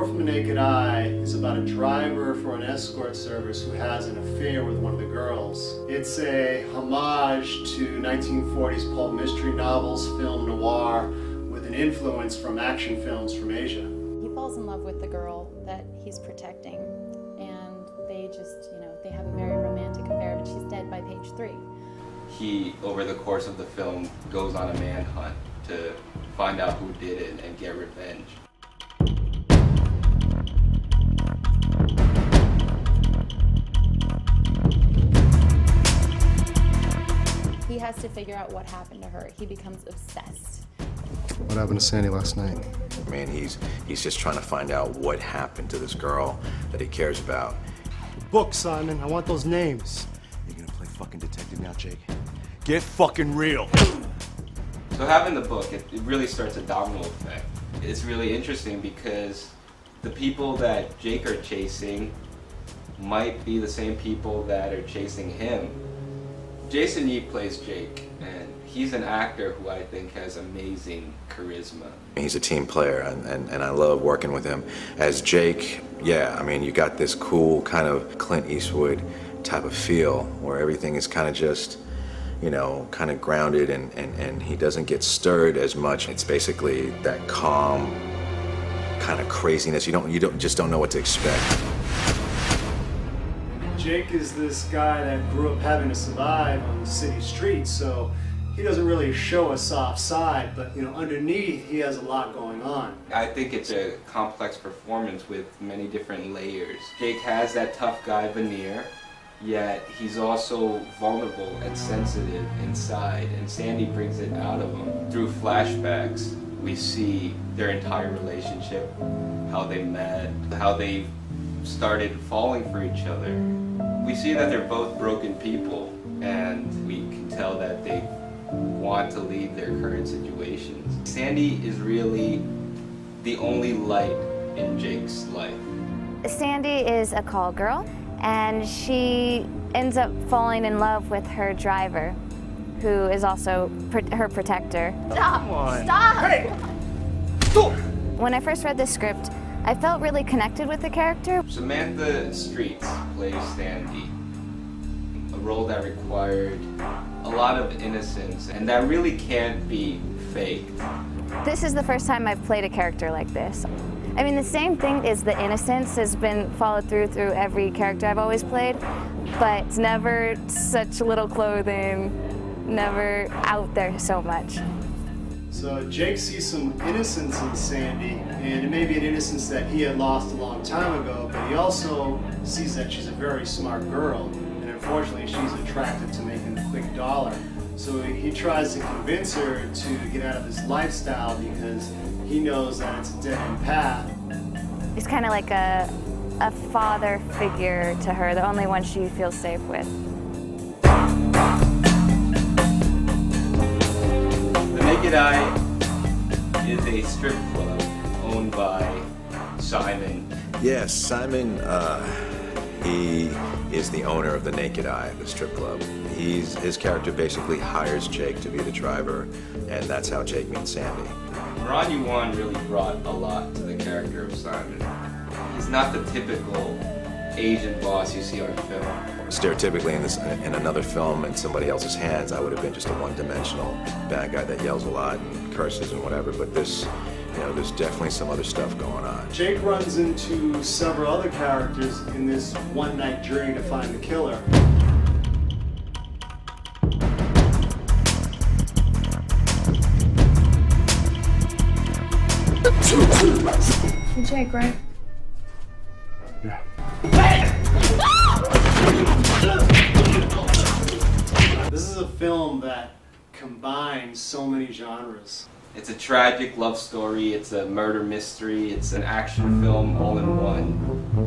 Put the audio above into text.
short from the naked eye is about a driver for an escort service who has an affair with one of the girls. It's a homage to 1940s pulp mystery novels, film noir, with an influence from action films from Asia. He falls in love with the girl that he's protecting, and they just, they have a very romantic affair, but she's dead by page 3. He, over the course of the film, goes on a manhunt to find out who did it and get revenge. He has to figure out what happened to her. He becomes obsessed. What happened to Sandy last night? I mean, he's just trying to find out what happened to this girl that he cares about. Book, Simon. I want those names. You're gonna play fucking detective now, Jake? Get fucking real. So having the book, it really starts a domino effect. It's really interesting because the people that Jake are chasing might be the same people that are chasing him. Jeyson Yee plays Jake, and he's an actor who I think has amazing charisma. He's a team player, and I love working with him. As Jake, yeah, I mean, you got this cool kind of Clint Eastwood type of feel where everything is kind of just, kind of grounded, and he doesn't get stirred as much. It's basically that calm kind of craziness. You just don't know what to expect. Jake is this guy that grew up having to survive on the city streets, so he doesn't really show a soft side, but underneath he has a lot going on. I think it's a complex performance with many different layers. Jake has that tough guy veneer, yet he's also vulnerable and sensitive inside, and Sandy brings it out of him. Through flashbacks, we see their entire relationship, how they met, how they started falling for each other. We see that they're both broken people, and we can tell that they want to leave their current situations. Sandy is really the only light in Jake's life. Sandy is a call girl, and she ends up falling in love with her driver, who is also her protector. Stop! Stop! Hey! When I first read the script, I felt really connected with the character. Samantha Stritts plays Sandy, a role that required a lot of innocence, and that really can't be faked. This is the first time I've played a character like this. I mean, the same thing is the innocence has been followed through every character I've always played, but it's never such little clothing, never out there so much. So Jake sees some innocence in Sandy, and it may be an innocence that he had lost a long time ago, but he also sees that she's a very smart girl, and unfortunately she's attracted to making a quick dollar. So he tries to convince her to get out of this lifestyle because he knows that it's a dead-end path. He's kind of like a father figure to her, the only one she feels safe with. Naked Eye is a strip club owned by Simon. Yes, Simon, he is the owner of the Naked Eye, the strip club. His character basically hires Jake to be the driver, and that's how Jake meets Sandy. Ron Yuan really brought a lot to the character of Simon. He's not the typical Asian boss you see on film. Stereotypically, in another film in somebody else's hands, I would have been just a one-dimensional bad guy that yells a lot and curses and whatever, but this, there's definitely some other stuff going on. Jake runs into several other characters in this one-night journey to find the killer. Jake, right? Yeah. This is a film that combines so many genres. It's a tragic love story, it's a murder mystery, it's an action film all in one.